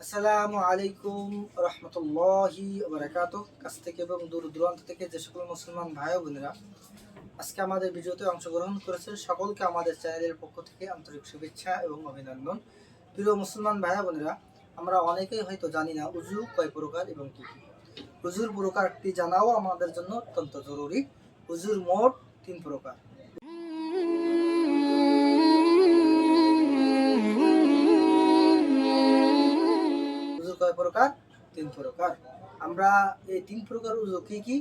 আসসালামু আলাইকুম রহমতুল্লাহি বারাকাতুহ। কাছ থেকে এবং দূর দূরান্ত থেকে যে সকল মুসলমান ভাই ও বোনেরা আজকে আমাদের ভিডিওতে অংশগ্রহণ করেছে সকলকে আমাদের চ্যানেলের পক্ষ থেকে আন্তরিক শুভেচ্ছা এবং অভিনন্দন। প্রিয় মুসলমান ভাই ও বোনেরা, আমরা অনেকেই হয়তো জানি না উজু কয় প্রকার এবং কি কি। উজুর প্রকারটি জানাও আমাদের জন্য অত্যন্ত জরুরি। উজুর মোট 3 প্রকার। কয় প্রকার? 3 প্রকার। আমরা এই 3 প্রকার উযু কি কি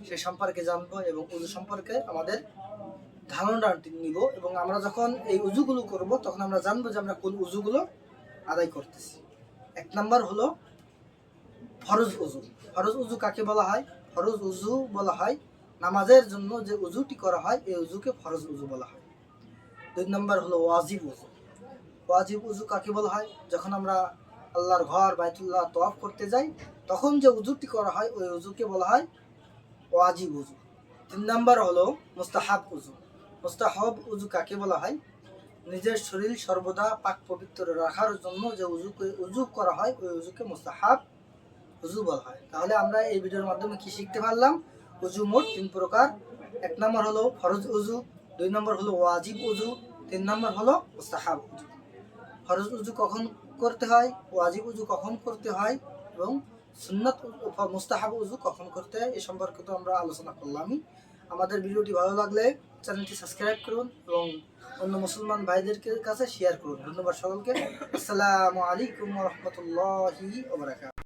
সে সম্পর্কে জানবো এবং উযু সম্পর্কে আমাদের ধারণা নিব এবং আমরা যখন এই উযুগুলো করব তখন আমরা জানবো যে আমরা কোন উযুগুলো আদায় করতেছি। 1 নাম্বার হলো ফরজ উযু। ফরজ উযু কাকে বলা হয়? ফরজ উযু বলা হয় নামাজের জন্য যে উযুটি করা হয় এই উযুকে ফরজ উযু বলা হয়। 2 নাম্বার হলো ওয়াজিব উযু। ওয়াজিব উযু কাকে বলা হয়? যখন আমরা আল্লাহর ঘর বাইতুল্লাহ তওয়াফ করতে যাই তখন যে উযুটি করা হয় ওই উযুকে বলা হয় ওয়াজিব উযু। 3 নাম্বার হলো মুস্তাহাব উযু। মুস্তাহাব উযু কাকে বলা হয়? নিজের শরীর সর্বদা পাক পবিত্র রাখার জন্য যে উযু করা হয় ওই উযুকে মুস্তাহাব উযু বলা হয়। তাহলে আমরা এই ভিডিওর মাধ্যমে কি শিখতে পারলাম? উযু মোট 3 প্রকার। 1 নাম্বার হলো ফরজ উযু, 2 নাম্বার হলো ওয়াজিব উযু, 3 নাম্বার হলো মুস্তাহাব উযু। ফরজ উযু কখন করতে হয়, ওয়াজিব উযু কখন করতে হয় এবং সুন্নাত মুস্তাহাব উযু কখন করতে হয় এ সম্পর্কে তো আমরা আলোচনা করলামই। আমাদের ভিডিওটি ভালো লাগলে চ্যানেলটি সাবস্ক্রাইব করুন এবং অন্য মুসলমান ভাইদের কাছে শেয়ার করুন। ধন্যবাদ সকলকে। আসসালামু আলাইকুম ওয়া রাহমাতুল্লাহি ওয়া বারাকাতুহু।